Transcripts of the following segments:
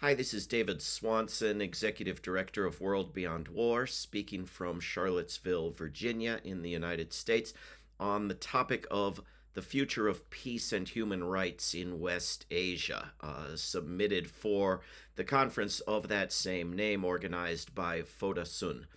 Hi, this is David Swanson, Executive Director of World Beyond War, speaking from Charlottesville, Virginia, in the United States, on the topic of the future of peace and human rights in West Asia, submitted for the conference of that same name organized by Foda Sun.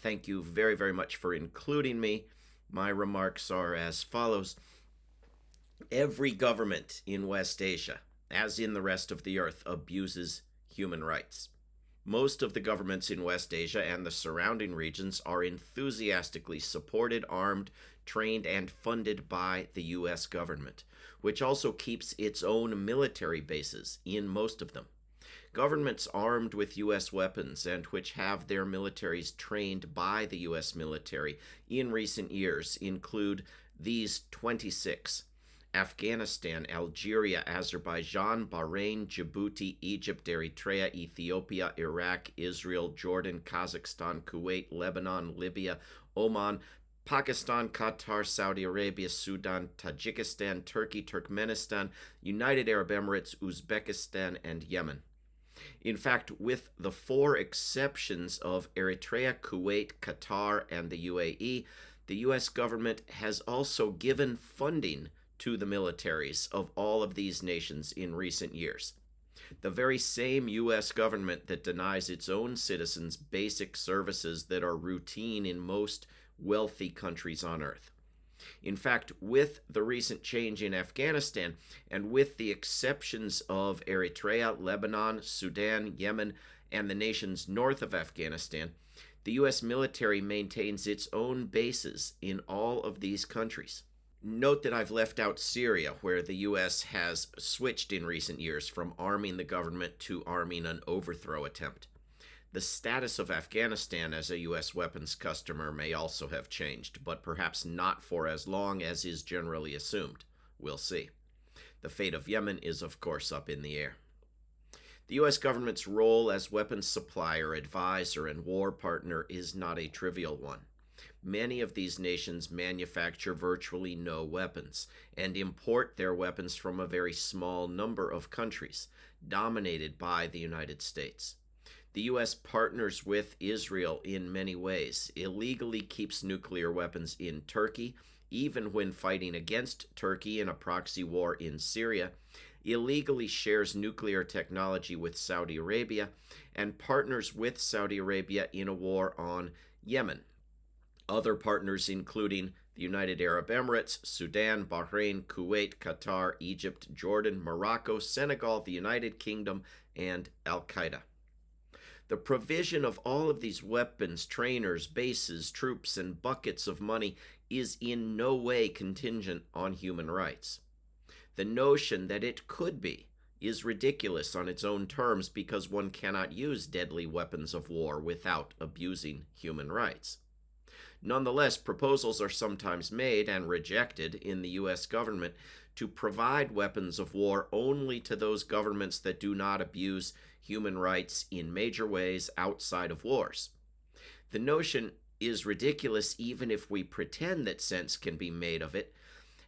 Thank you very, very much for including me. My remarks are as follows. Every government in West Asia, as in the rest of the earth, abuses human rights. Most of the governments in West Asia and the surrounding regions are enthusiastically supported, armed, trained, and funded by the U.S. government, which also keeps its own military bases in most of them. Governments armed with U.S. weapons and which have their militaries trained by the U.S. military in recent years include these 26: Afghanistan, Algeria, Azerbaijan, Bahrain, Djibouti, Egypt, Eritrea, Ethiopia, Iraq, Israel, Jordan, Kazakhstan, Kuwait, Lebanon, Libya, Oman, Pakistan, Qatar, Saudi Arabia, Sudan, Tajikistan, Turkey, Turkmenistan, United Arab Emirates, Uzbekistan, and Yemen. In fact, with the four exceptions of Eritrea, Kuwait, Qatar, and the UAE, the U.S. government has also given funding to the militaries of all of these nations in recent years. The very same U.S. government that denies its own citizens basic services that are routine in most wealthy countries on earth. In fact, with the recent change in Afghanistan, and with the exceptions of Eritrea, Lebanon, Sudan, Yemen, and the nations north of Afghanistan, the U.S. military maintains its own bases in all of these countries. Note that I've left out Syria, where the U.S. has switched in recent years from arming the government to arming an overthrow attempt. The status of Afghanistan as a U.S. weapons customer may also have changed, but perhaps not for as long as is generally assumed. We'll see. The fate of Yemen is, of course, up in the air. The U.S. government's role as weapons supplier, advisor, and war partner is not a trivial one. Many of these nations manufacture virtually no weapons and import their weapons from a very small number of countries, dominated by the United States. The U.S. partners with Israel in many ways, illegally keeps nuclear weapons in Turkey, even when fighting against Turkey in a proxy war in Syria, illegally shares nuclear technology with Saudi Arabia, and partners with Saudi Arabia in a war on Yemen. Other partners including the United Arab Emirates, Sudan, Bahrain, Kuwait, Qatar, Egypt, Jordan, Morocco, Senegal, the United Kingdom, and Al-Qaeda. The provision of all of these weapons, trainers, bases, troops, and buckets of money is in no way contingent on human rights. The notion that it could be is ridiculous on its own terms because one cannot use deadly weapons of war without abusing human rights. Nonetheless, proposals are sometimes made and rejected in the U.S. government to provide weapons of war only to those governments that do not abuse human rights in major ways outside of wars. The notion is ridiculous even if we pretend that sense can be made of it,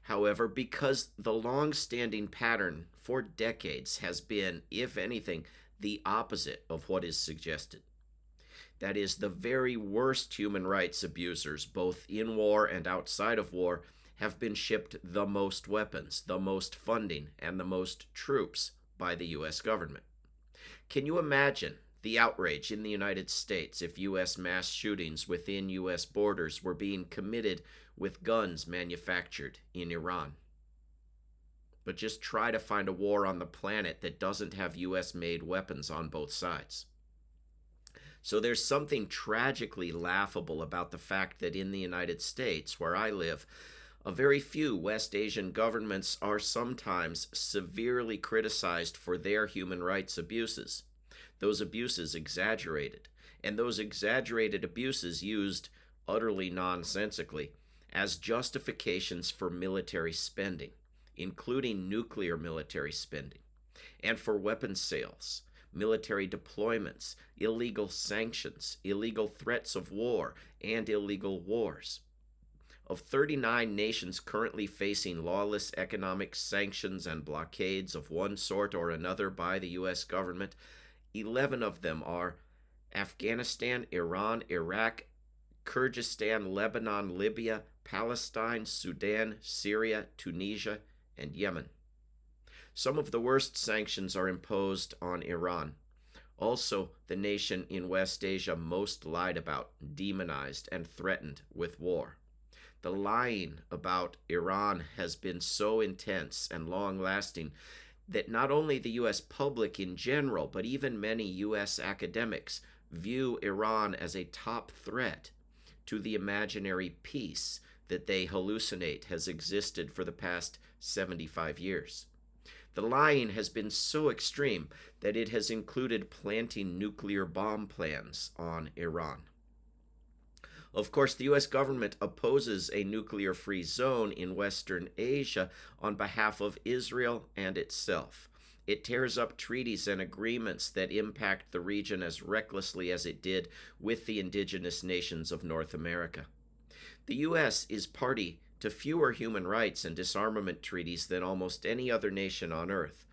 however, because the long-standing pattern for decades has been, if anything, the opposite of what is suggested. That is, the very worst human rights abusers, both in war and outside of war, have been shipped the most weapons, the most funding, and the most troops by the U.S. government. Can you imagine the outrage in the United States if U.S. mass shootings within U.S. borders were being committed with guns manufactured in Iran? But just try to find a war on the planet that doesn't have U.S.-made weapons on both sides. So there's something tragically laughable about the fact that in the United States, where I live, a very few West Asian governments are sometimes severely criticized for their human rights abuses. Those abuses exaggerated, and those exaggerated abuses used utterly nonsensically as justifications for military spending, including nuclear military spending, and for weapons sales, military deployments, illegal sanctions, illegal threats of war, and illegal wars. Of 39 nations currently facing lawless economic sanctions and blockades of one sort or another by the U.S. government, 11 of them are Afghanistan, Iran, Iraq, Kyrgyzstan, Lebanon, Libya, Palestine, Sudan, Syria, Tunisia, and Yemen. Some of the worst sanctions are imposed on Iran, also the nation in West Asia most lied about, demonized, and threatened with war. The lying about Iran has been so intense and long-lasting that not only the U.S. public in general, but even many U.S. academics view Iran as a top threat to the imaginary peace that they hallucinate has existed for the past 75 years. The lying has been so extreme that it has included planting nuclear bomb plans on Iran. Of course, the U.S. government opposes a nuclear-free zone in Western Asia on behalf of Israel and itself. It tears up treaties and agreements that impact the region as recklessly as it did with the indigenous nations of North America. The U.S. is party to fewer human rights and disarmament treaties than almost any other nation on earth,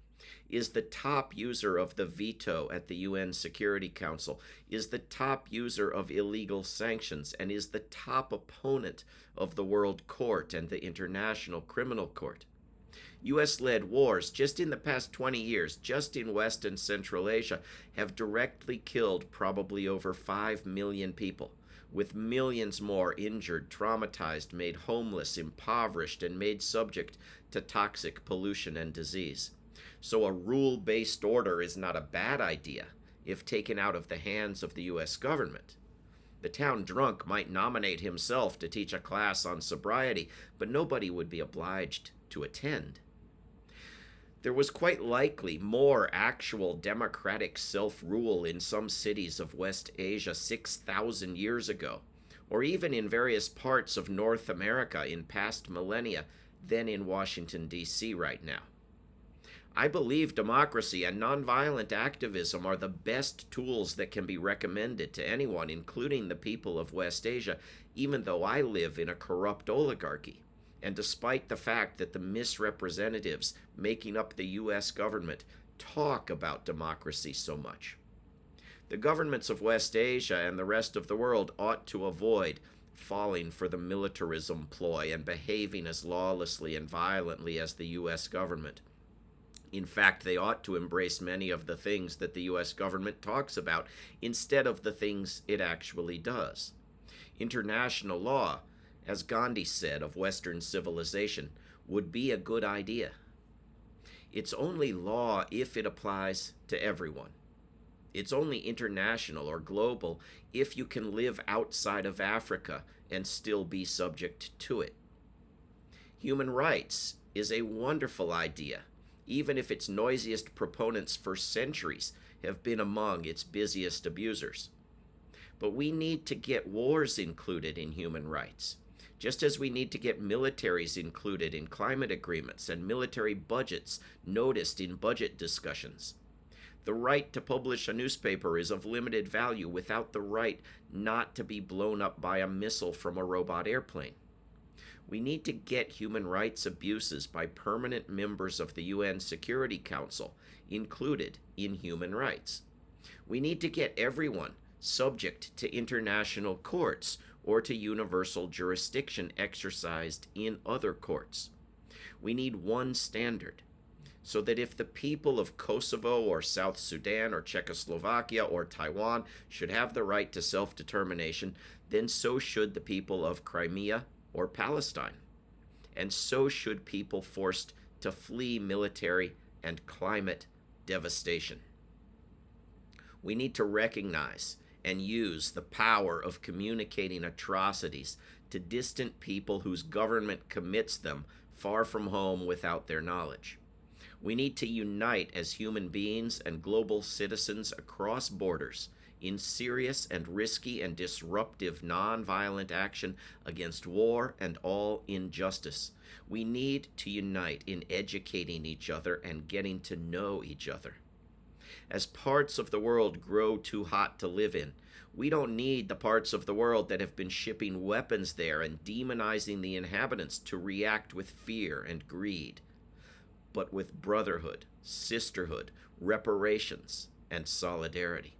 is the top user of the veto at the UN Security Council, is the top user of illegal sanctions, and is the top opponent of the World Court and the International Criminal Court. U.S.-led wars just in the past 20 years, just in West and Central Asia, have directly killed probably over 5 million people, with millions more injured, traumatized, made homeless, impoverished, and made subject to toxic pollution and disease. So a rule-based order is not a bad idea if taken out of the hands of the U.S. government. The town drunk might nominate himself to teach a class on sobriety, but nobody would be obliged to attend. There was quite likely more actual democratic self-rule in some cities of West Asia 6,000 years ago, or even in various parts of North America in past millennia than in Washington, D.C. right now. I believe democracy and nonviolent activism are the best tools that can be recommended to anyone, including the people of West Asia, even though I live in a corrupt oligarchy. And despite the fact that the misrepresentatives making up the U.S. government talk about democracy so much. The governments of West Asia and the rest of the world ought to avoid falling for the militarism ploy and behaving as lawlessly and violently as the U.S. government. In fact, they ought to embrace many of the things that the U.S. government talks about instead of the things it actually does. International law, as Gandhi said of Western civilization, would be a good idea. It's only law if it applies to everyone. It's only international or global if you can live outside of Africa and still be subject to it. Human rights is a wonderful idea, even if its noisiest proponents for centuries have been among its busiest abusers. But we need to get wars included in human rights, just as we need to get militaries included in climate agreements and military budgets noticed in budget discussions. The right to publish a newspaper is of limited value without the right not to be blown up by a missile from a robot airplane. We need to get human rights abuses by permanent members of the UN Security Council included in human rights. We need to get everyone subject to international courts or to universal jurisdiction exercised in other courts. We need one standard, so that if the people of Kosovo or South Sudan or Czechoslovakia or Taiwan should have the right to self-determination, then so should the people of Crimea or Palestine. And so should people forced to flee military and climate devastation. We need to recognize and use the power of communicating atrocities to distant people whose government commits them far from home without their knowledge. We need to unite as human beings and global citizens across borders in serious and risky and disruptive nonviolent action against war and all injustice. We need to unite in educating each other and getting to know each other. as parts of the world grow too hot to live in. We don't need the parts of the world that have been shipping weapons there and demonizing the inhabitants to react with fear and greed, but with brotherhood, sisterhood, reparations, and solidarity.